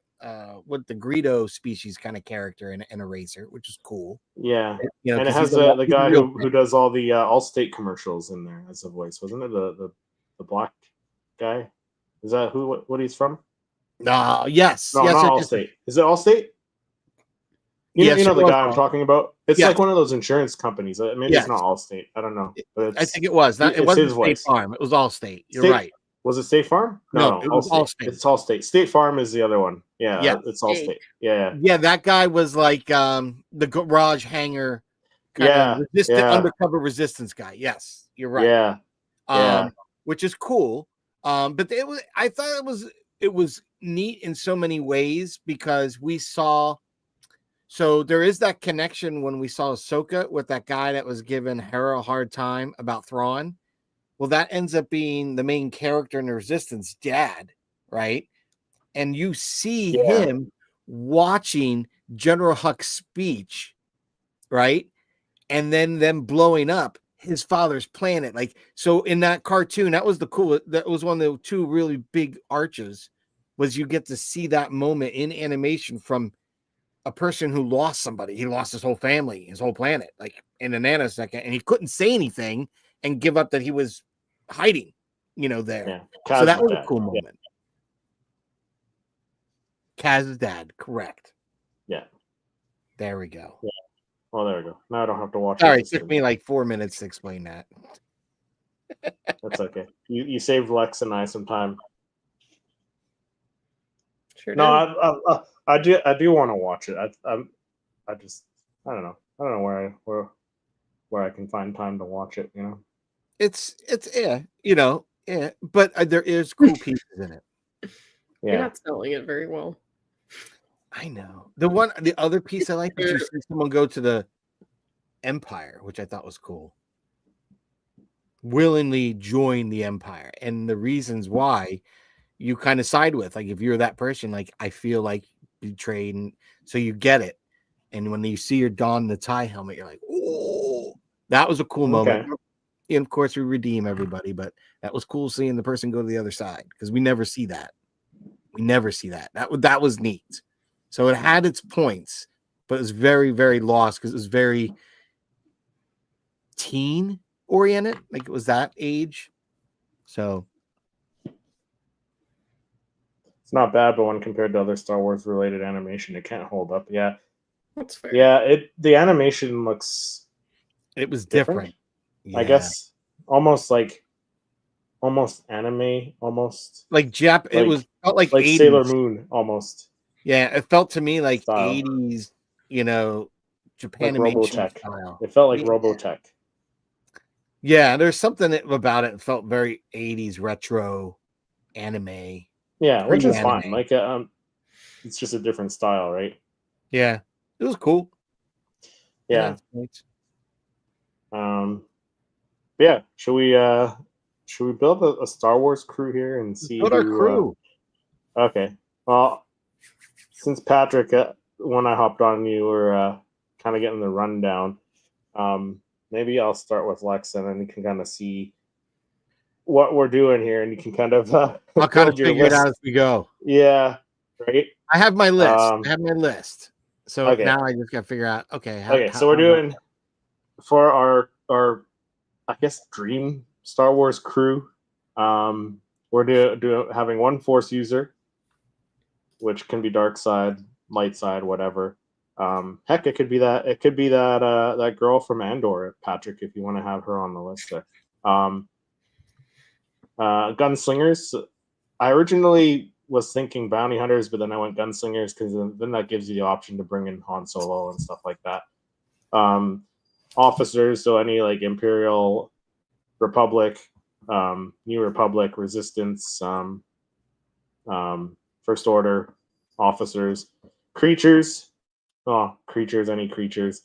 what the Greedo species kind of character in a racer, which is cool. Yeah, You know, and it 'cause has he's a the he's a guy real who does all the Allstate commercials in there as a voice, wasn't it? The black guy. Is that who? What he's from? yes, No, yes, not yes, Allstate. Is it Allstate? yes, You know it the was guy I'm all- talking about. It's yes, like one of those insurance companies. Maybe yes. it's not Allstate. I don't know, but I think it was not. It it's wasn't his State voice. Farm. It was Allstate. You're State right. was it State Farm? No, No, it was Allstate. Allstate. It's Allstate. State Farm is the other one. Yeah, Yeah. it's Allstate. Yeah, Yeah, that guy was like the garage hanger kind yeah, of resistant yeah, undercover resistance guy. Yes, you're right. yeah, yeah. Which is cool. But I thought it was neat in so many ways because we saw. So there is that connection when we saw Ahsoka with that guy that was giving Hera a hard time about Thrawn. Well, that ends up being the main character in the Resistance, Dad, right? And you see him watching General Huck's speech, right? And then them blowing up his father's planet. Like, so in that cartoon, that was that was one of the two really big arches, was you get to see that moment in animation from a person who lost somebody. He lost his whole family, his whole planet, like in a nanosecond, and he couldn't say anything and give up that he was hiding, there. Yeah. So that was Dad. a cool moment. Kaz's dad, correct. Yeah. There we go. Yeah. Well, there we go. Now I don't have to watch. Sorry, it took me like 4 minutes to explain that. That's okay. You saved Lex and I some time. Sure. No, I do want to watch it. I don't know. I don't know where I can find time to watch it. It's but there is cool pieces in it. You're not selling it very well. I know. The other piece I like is you see someone go to the Empire, which I thought was cool. Willingly join the Empire, and the reasons why you kind of side with, like, if you're that person, like, I feel like betrayed, and so you get it. And when you see her don the tie helmet, you're like, oh, that was a cool moment. And of course, we redeem everybody, but that was cool seeing the person go to the other side because we never see that. That was neat. So it had its points, but it was very, very lost because it was very teen oriented. Like, it was that age. So it's not bad, but when compared to other Star Wars related animation, it can't hold up. Yeah. That's fair. Yeah, the animation looks. It was different. Yeah. I guess almost anime, almost like it felt like 80s. Sailor Moon almost. Yeah, it felt to me like style. 80s, Japan like Robotech style. It felt like Robotech. Yeah, there's something about it that felt very 80s retro anime. Yeah, which is fine. Like it's just a different style, right? Yeah. It was cool. Yeah. Yeah. Should we build a Star Wars crew here and see build our crew? Okay. Well, since Patrick, when I hopped on, you were kind of getting the rundown. Maybe I'll start with Lex, and then you can kind of see what we're doing here, and you can kind of I'll kind of figure it out as we go. Yeah. Right. I have my list. So now I just got to figure out. Okay. So we're doing for our I guess dream Star Wars crew. We're having one Force user, which can be dark side, light side, whatever. Heck, it could be that. It could be that girl from Andor, Patrick, if you want to have her on the list there. Gunslingers. I originally was thinking bounty hunters, but then I went gunslingers because then that gives you the option to bring in Han Solo and stuff like that. Officers, so any like Imperial, Republic, New Republic, Resistance, First Order officers, creatures, any creatures,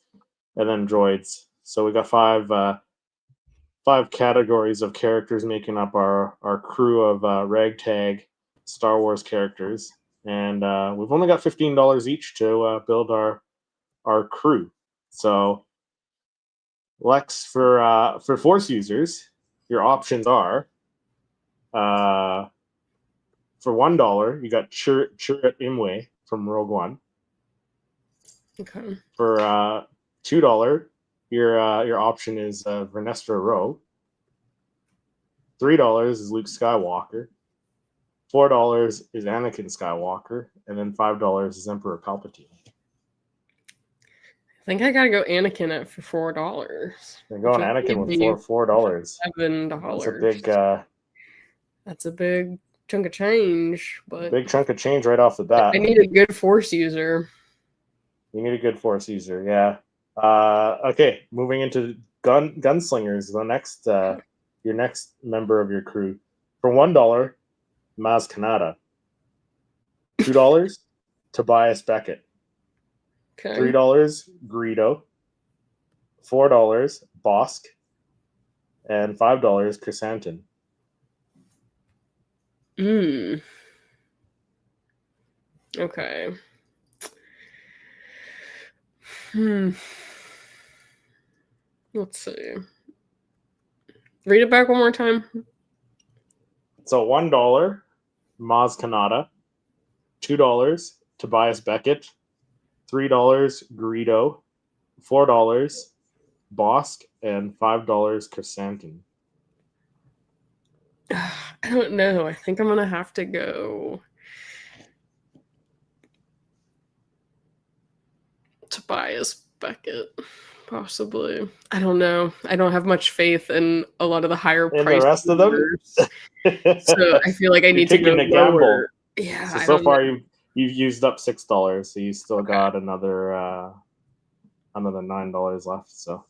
and then droids. So we got five 5 categories of characters making up our crew of ragtag Star Wars characters, and we've only got $15 each to build our crew. So, Lex, for Force users, your options are for $1 you got Chirrut Imwe from Rogue One. Okay. For $2, your option is Vernestra Rowe. $3 is Luke Skywalker. $4 is Anakin Skywalker, and then $5 is Emperor Palpatine. I think I gotta go Anakin at for $4. You're going Anakin with $4. $7. That's a big chunk of change, but big chunk of change right off the bat. I need a good Force user. You need a good Force user, yeah. Okay, moving into gunslingers. The next, your next member of your crew. For $1, Maz Kanata. $2, Tobias Beckett. Okay. $3, Greedo. $4, Bosk. And $5, Chrysanthemum. Okay. Let's see. Read it back one more time. So $1, Maz Kanata. $2, Tobias Beckett. $3, Greedo. $4, Bosk. And $5, Chrysanthemum. I don't know. I think I'm gonna have to go Tobias Beckett, possibly. I don't know. I don't have much faith in a lot of the higher In price the rest of them? so I feel like I need to go taking a gamble. lower. Yeah. So far you've used up $6, so you still got another $9 left. So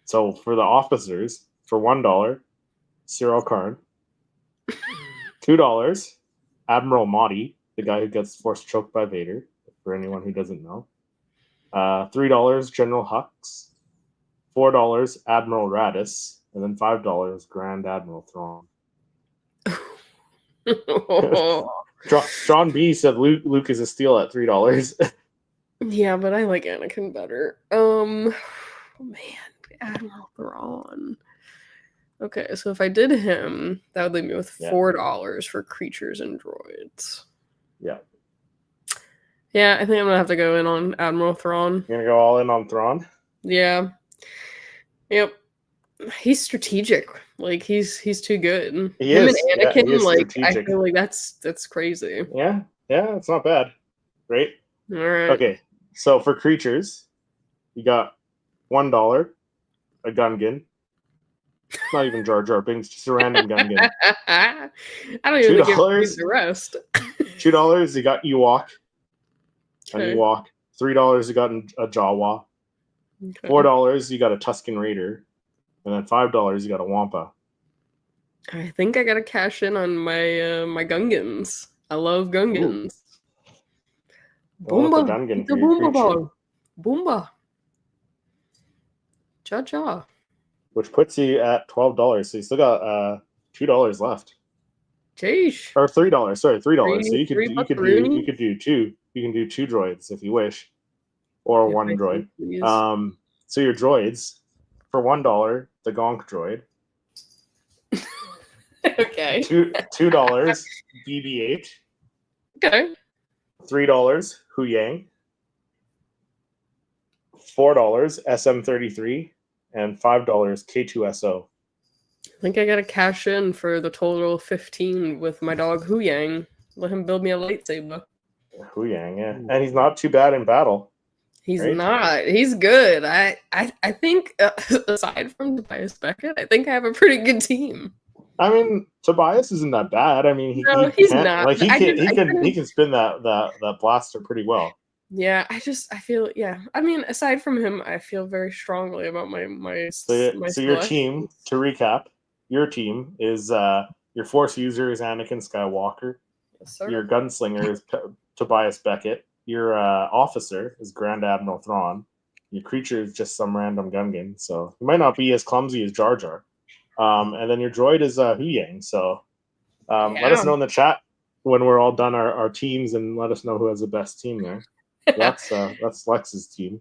so for the officers, for $1, Cyril Karn. $2, Admiral Motti, the guy who gets force choked by Vader, for anyone who doesn't know. $3, General Hux. $4, Admiral Radis. And then $5, Grand Admiral Thrawn. John B said Luke is a steal at $3. Yeah, but I like Anakin better. Man, Admiral Thrawn. Okay, so if I did him, that would leave me with $4 for creatures and droids. Yeah. Yeah, I think I'm gonna have to go in on Admiral Thrawn. You're gonna go all in on Thrawn? Yeah. Yep. He's strategic. Like he's too good. Him and Anakin, I feel like that's crazy. Yeah, it's not bad. Great. All right. Okay, so for creatures, you got $1, a Gungan. Not even Jar Jar Binks, just a random Gungan. I don't even think $2, the rest. $2, you got Ewok. Okay. An Ewok. $3, you got a Jawa. Okay. $4, you got a Tusken Raider. And then $5, you got a Wampa. I think I gotta cash in on my my Gungans. I love Gungans. Boomba, Gungan the Boomba ball. Boomba. Cha cha. Which puts you at $12. So you still got $2 left. Jeez. Or $3. Sorry, $3. So you could do two. You can do 2 droids if you wish, or one droid. So your droids, for $1, the Gonk droid. Okay. $2, BB-8. Okay. $3, Huyang. $4, SM-33, and $5, K2SO. I think I gotta cash in for the total 15 with my dog Huyang. Let him build me a lightsaber. Huyang, yeah, and he's not too bad in battle. He's not. He's good. I think aside from Tobias Beckett, I think I have a pretty good team. I mean, Tobias isn't that bad. I mean, he's not. Like he can spin that blaster pretty well. Yeah, I feel I mean, aside from him, I feel very strongly about my So your team, to recap, your team is your Force user is Anakin Skywalker. Yes, sir. Your gunslinger is Tobias Beckett. Your officer is Grand Admiral Thrawn. Your creature is just some random Gungan, so you might not be as clumsy as Jar Jar. And then your droid is Huyang. So let us know in the chat when we're all done our teams, and let us know who has the best team there. That's Lex's team.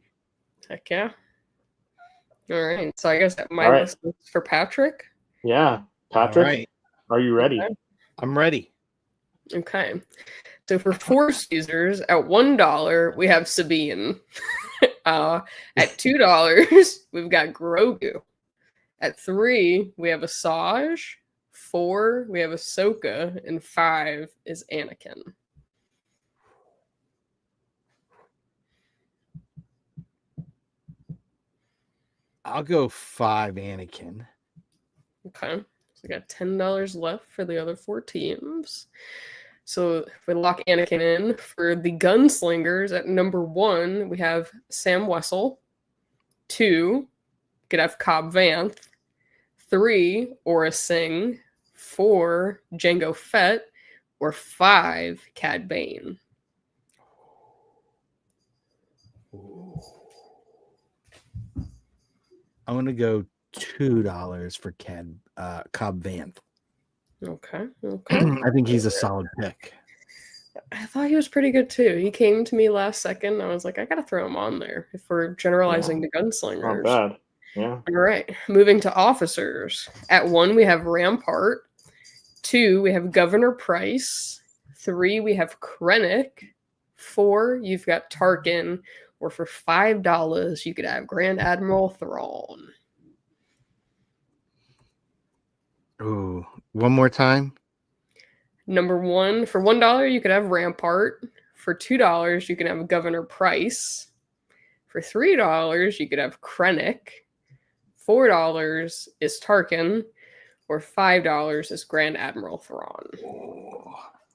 Heck yeah. All right. So I guess my list is for Patrick. Yeah. Patrick, are you ready? Okay. I'm ready. Okay. So for Force users, at $1, we have Sabine. At $2, we've got Grogu. At 3, we have Asajj. 4, we have Ahsoka. And 5 is Anakin. I'll go 5 Anakin. Okay. So we got $10 left for the other 4 teams. So if we lock Anakin in for the gunslingers, at number 1, we have Sam Wessel. 2, could have Cobb Vanth. 3, Aura Singh. 4, Jango Fett. Or 5, Cad Bane. I'm going to go $2 for Cobb Vanth. Okay. I think he's a solid pick. I thought he was pretty good too. He came to me last second. I was like, I gotta throw him on there if we're generalizing the gunslingers. Not bad. Yeah. All right. Moving to officers. At 1, we have Rampart. 2, we have Governor Price. 3, we have Krennic. 4, you've got Tarkin. Or for $5, you could have Grand Admiral Thrawn. Ooh, one more time. Number 1, for $1, you could have Rampart. For $2, you can have Governor Price. For $3, you could have Krennic. $4 is Tarkin. Or $5 is Grand Admiral Thrawn.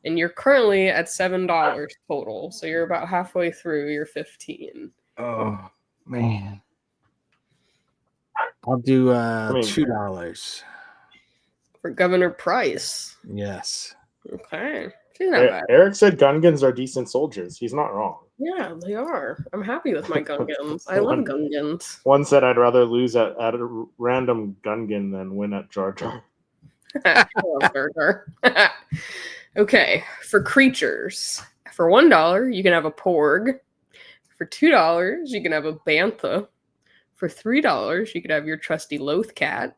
And you're currently at $7 total. So you're about halfway through your 15. Oh, man. I'll do $2. For Governor Price. Yes. Okay. She's not bad. Eric said Gungans are decent soldiers. He's not wrong. Yeah, they are. I'm happy with my Gungans. I love Gungans. One said I'd rather lose at a random Gungan than win at Jar Jar. I love Jar Jar. Okay, for creatures. For $1, you can have a Porg. For $2, you can have a Bantha. For $3, you could have your trusty Lothcat.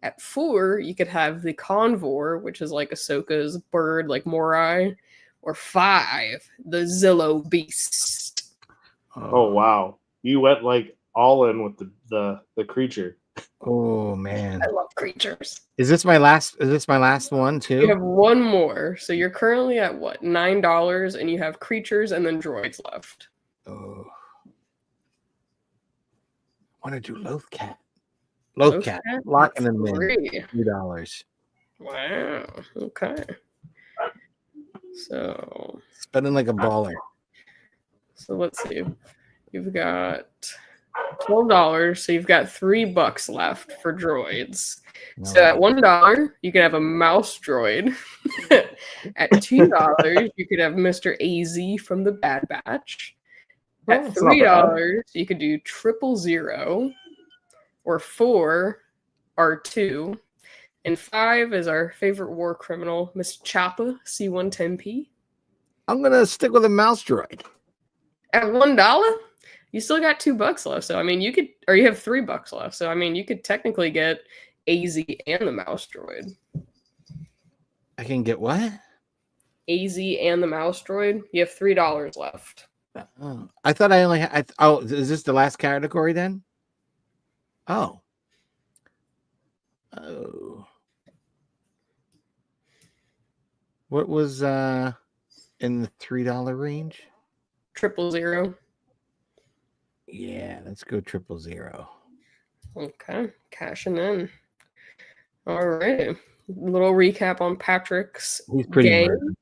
At 4, you could have the Convor, which is like Ahsoka's bird, like Morai. Or 5, the Zillo Beast. Oh wow, you went like all in with the creature. Oh man, I love creatures. Is this my last one too? You have one more, so you're currently at what, $9, and you have creatures and then droids left. Oh, I want to do Lothcat. Lothcat, locking them in. $3. Wow. Okay. So spending like a baller. So let's see. You've got $12, so you've got $3 left for droids. So at $1, you can have a mouse droid. At $2, you could have Mr. AZ from the Bad Batch. At $3, you could do 000, or 4 R2. And 5 is our favorite war criminal, Miss Choppa C-110P. I'm gonna stick with a mouse droid. At $1, you still got $2 left. So I mean, you could, or you have $3 left. So I mean, you could technically get AZ and the mouse droid. I can get what? AZ and the mouse droid. You have $3 left. Oh, I thought I only had. Oh, is this the last category then? Oh. Oh. What was in the $3 range? 000. Yeah, let's go 000. Okay, cashing in. All right. Little recap on Patrick's game.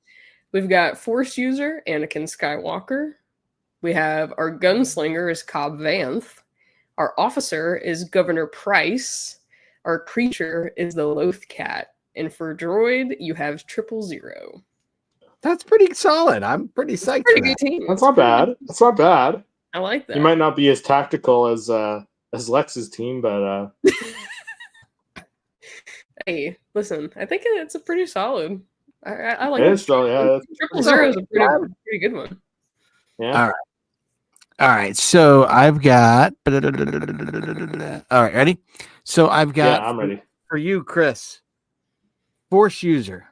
We've got Force user Anakin Skywalker. We have our gunslinger is Cobb Vanth. Our officer is Governor Price. Our creature is the Lothcat. And for droid, you have 000. That's pretty solid. I'm pretty psyched. Pretty good team. That's not bad. That's not bad. I like that. He might not be as tactical as Lex's team, but hey, listen, I think it's a pretty solid. I like it is still, yeah, Triple Zero is a pretty good one. yeah. All right. So I've got. All right, ready? So I've got. Yeah, I'm ready. For you, Chris. Force user.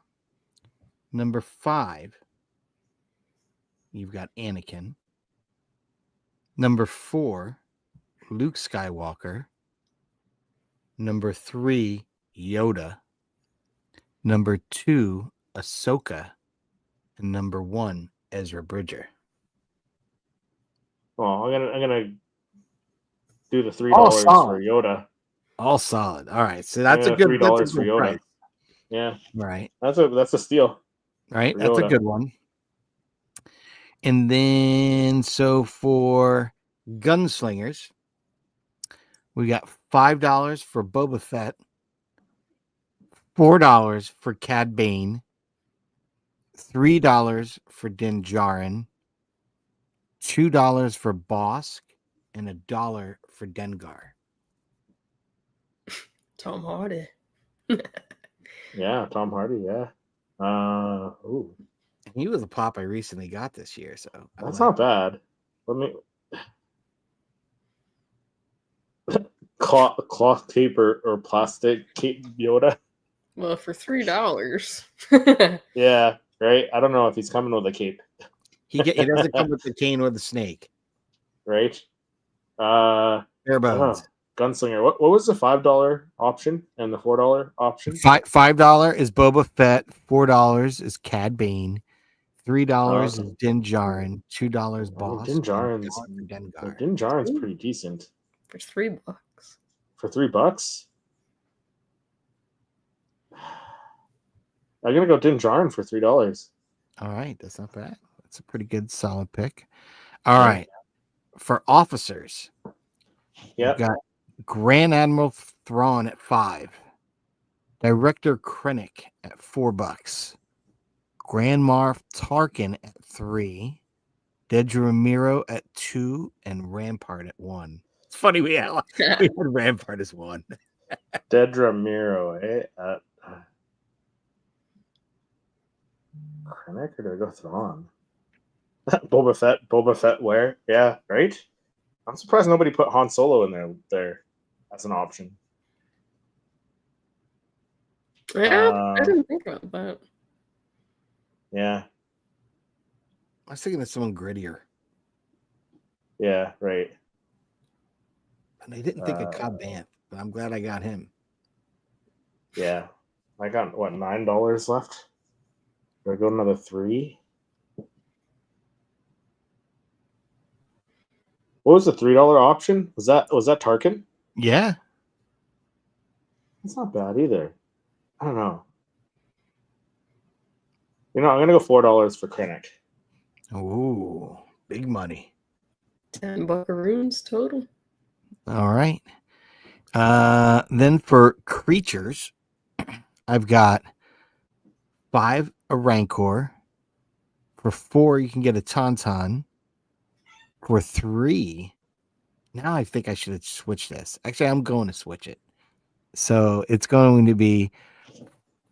Number 5. You've got Anakin. Number 4, Luke Skywalker. Number 3, Yoda. Number 2, Ahsoka. And number 1, Ezra Bridger. Well, I'm gonna do the $3 for Yoda. All solid. All right. So that's a good $3 for Yoda. price. Yeah. Right. That's a steal. Right. That's a good one. And then so for gunslingers, we got $5 for Boba Fett, $4 for Cad Bane, $3 for Din Djarin, $2 for Bosk, and $1 for Dengar. Tom Hardy. Yeah, Tom Hardy. Yeah. Ooh, He was a pop I recently got this year, so that's not bad. Let me cloth tape or plastic tape Yoda. Well, for $3. Yeah, right. I don't know if he's coming with a cape. He doesn't come with the cane or the snake. Right. Bare bones. Gunslinger. What was the $5 option and the $4 option? $5 is Boba Fett, $4 is Cad Bane, $3 is Din Djarin, $2 Boss. Din Djarin's Dengar. Din Djarin's pretty decent. For $3. For $3? I'm gonna go Din Djarin for $3. All right, that's not bad. That's a pretty good solid pick. All right. For officers, yeah, got Grand Admiral Thrawn at 5, Director Krennic at $4, Grand Moff Tarkin at 3, Dedra Ramiro at 2, and Rampart at 1. It's funny we had Rampart as 1. Dedra Miro, eh? Krennic or do I go Thrawn? Boba Fett where? Yeah, right? I'm surprised nobody put Han Solo in there as an option. Yeah, I didn't think about that. Yeah. I was thinking of someone grittier. Yeah, right. And I didn't think of Cobb Vanth, but I'm glad I got him. Yeah. I got, what, $9 left? Do I go another 3? What was the $3 option? Was that Tarkin? Yeah. That's not bad either. I don't know. I'm gonna go $4 for Krennic. Ooh, big money. 10 buckaroons total. All right. Then for creatures, I've got 5 a Rancor. For 4, you can get a Tauntaun. For 3, now I think I should have switched this. Actually, I'm going to switch it. So it's going to be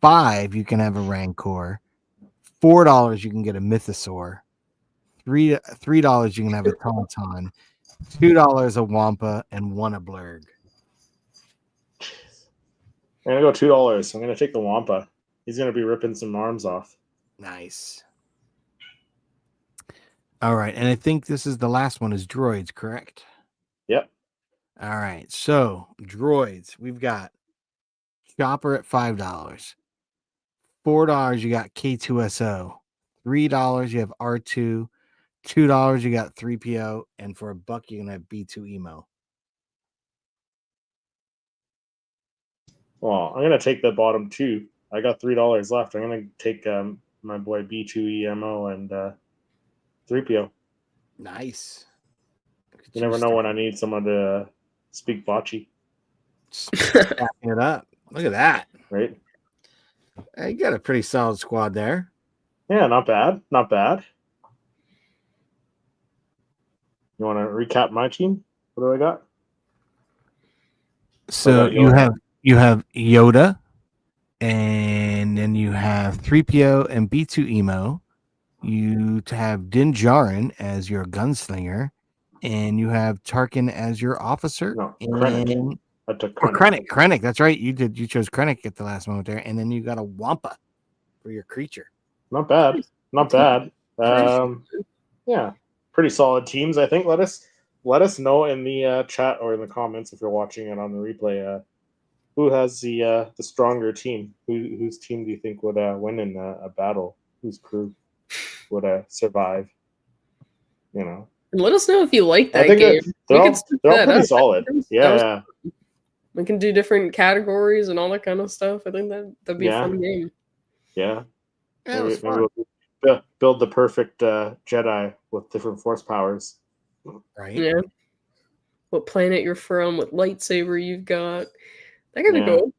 5, you can have a Rancor. $4, you can get a Mythosaur. $3 you can have a Tauntaun. $2 a Wampa, and 1 a Blurg. I'm gonna go $2. I'm gonna take the Wampa. He's gonna be ripping some arms off. Nice. All right, and I think this is the last one is droids, correct? Yep. All right, so droids, we've got Chopper at $5. $4 you got K2SO. $3 you have R2. $2 you got 3PO, and for $1 you can have B2 Emo. Well, I'm gonna take the bottom 2. I got $3 left. I'm gonna take my boy B2 EMO and 3PO. Nice. You never know when I need someone to speak bocce. Stacking it up. Look at that. Right? Hey, you got a pretty solid squad there. Yeah, not bad. Not bad. You want to recap my team? What do I got? So you have Yoda, and then you have 3PO and B2 Emo. You have Din Djarin as your gunslinger, and you have Tarkin as your officer. No, and I took Krennic. Krennic, that's right. You chose Krennic at the last moment there, and then you got a Wampa for your creature. Not bad. Yeah, pretty solid teams. I think. Let us know in the chat or in the comments if you're watching it on the replay. Who has the stronger team? Whose team do you think would win in a battle? Whose crew would survive? You know. And let us know if you like that I think game. they're all pretty solid. Yeah. We can do different categories and all that kind of stuff. I think that'd be a fun game. Yeah. Maybe we'll build the perfect Jedi with different force powers. Right. Yeah. What planet you're from, what lightsaber you've got. That could be cool.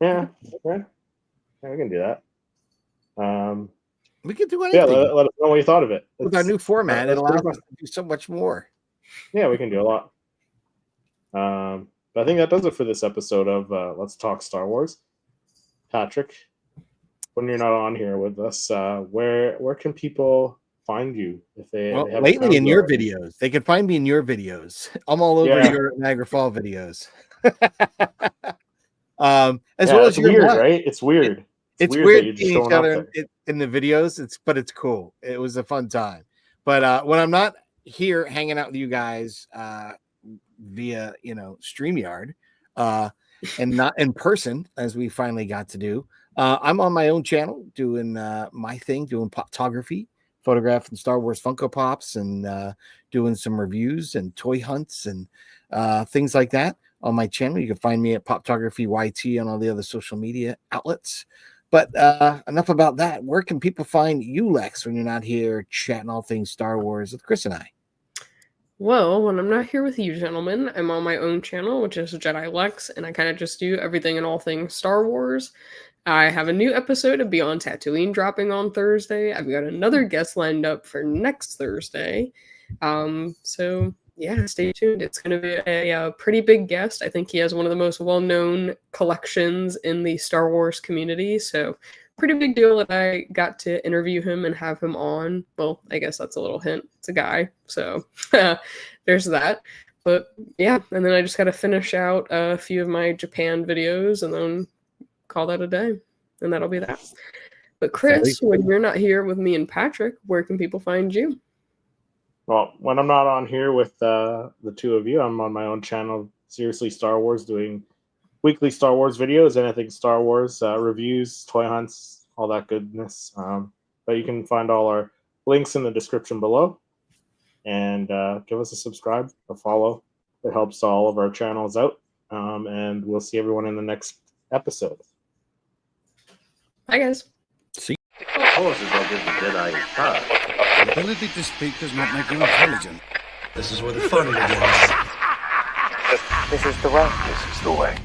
Yeah. We can do that. We could do anything. Yeah, let us know what you thought of it. With our new format, it allows us to do so much more. Yeah, we can do a lot. But I think that does it for this episode of Let's Talk Star Wars. Patrick, when you're not on here with us, where can people find you if they lately in your videos? They can find me in your videos. I'm all over your Niagara Fall videos. As well as your weird, right? It's weird. It's weird seeing each other in the videos. But it's cool. It was a fun time. But when I'm not here hanging out with you guys via StreamYard and not in person, as we finally got to do, I'm on my own channel doing my thing, doing photography, photographing Star Wars Funko Pops, and doing some reviews and toy hunts and things like that on my channel. You can find me at Poptography YT on all the other social media outlets. But enough about that. Where can people find you, Lex, when you're not here chatting all things Star Wars with Chris and I? Well, when I'm not here with you, gentlemen, I'm on my own channel, which is Jedi Lex, and I kind of just do everything and all things Star Wars. I have a new episode of Beyond Tatooine dropping on Thursday. I've got another guest lined up for next Thursday. So yeah, stay tuned. It's going to be a pretty big guest. I think he has one of the most well-known collections in the Star Wars community. So pretty big deal that I got to interview him and have him on. Well, I guess that's a little hint. It's a guy. So there's that. But yeah, and then I just got to finish out a few of my Japan videos and then call that a day. And that'll be that. But Chris, when you're not here with me and Patrick, where can people find you? Well, when I'm not on here with the two of you, I'm on my own channel, Seriously Star Wars, doing weekly Star Wars videos, anything Star Wars, reviews, toy hunts, all that goodness. But you can find all our links in the description below. And give us a subscribe, a follow. It helps all of our channels out. And we'll see everyone in the next episode. Bye, guys. See. Forces will give the Jedi his power. The ability to speak does not make you intelligent. This is where the fun begins. This is the way. This is the way.